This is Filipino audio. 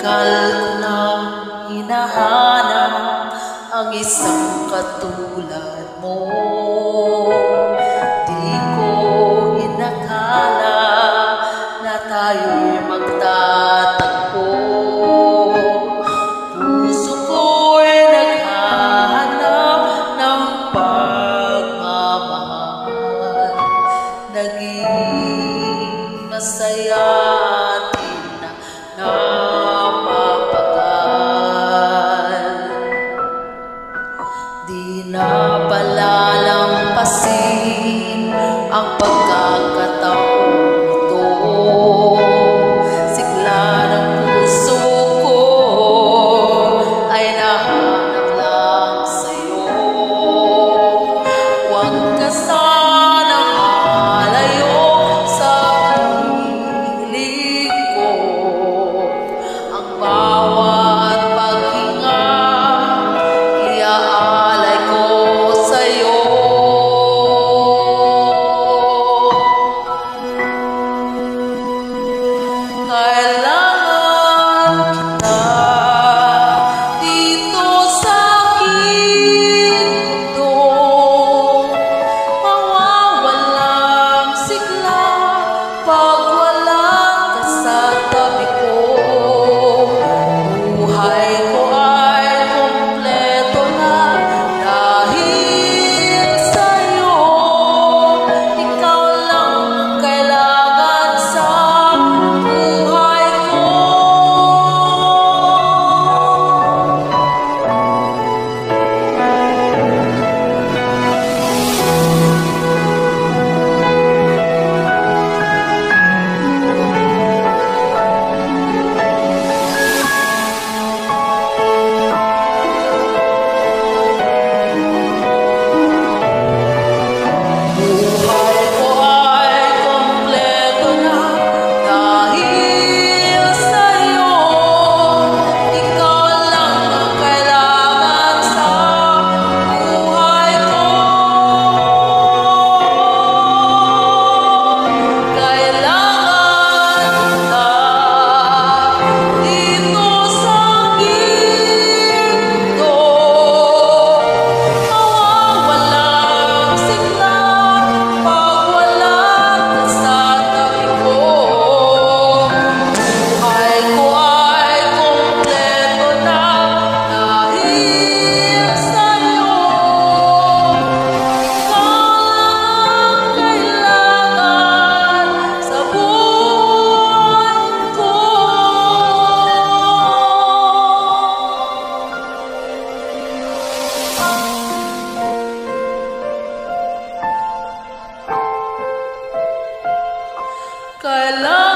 Tagal ko nang hinahanap ang isang katulad mo. Di ko inakala na tayo'y magtatagpo. Puso ko'y naghahanap ng pagmamahal. Naging masaya di na palalampasin ang pagkakataong ito. Sigla ng puso ko ay nahanap lang sa'yo. Huwag ka sanang malayo sa piling ko. Ang bawat paghinga Kailangan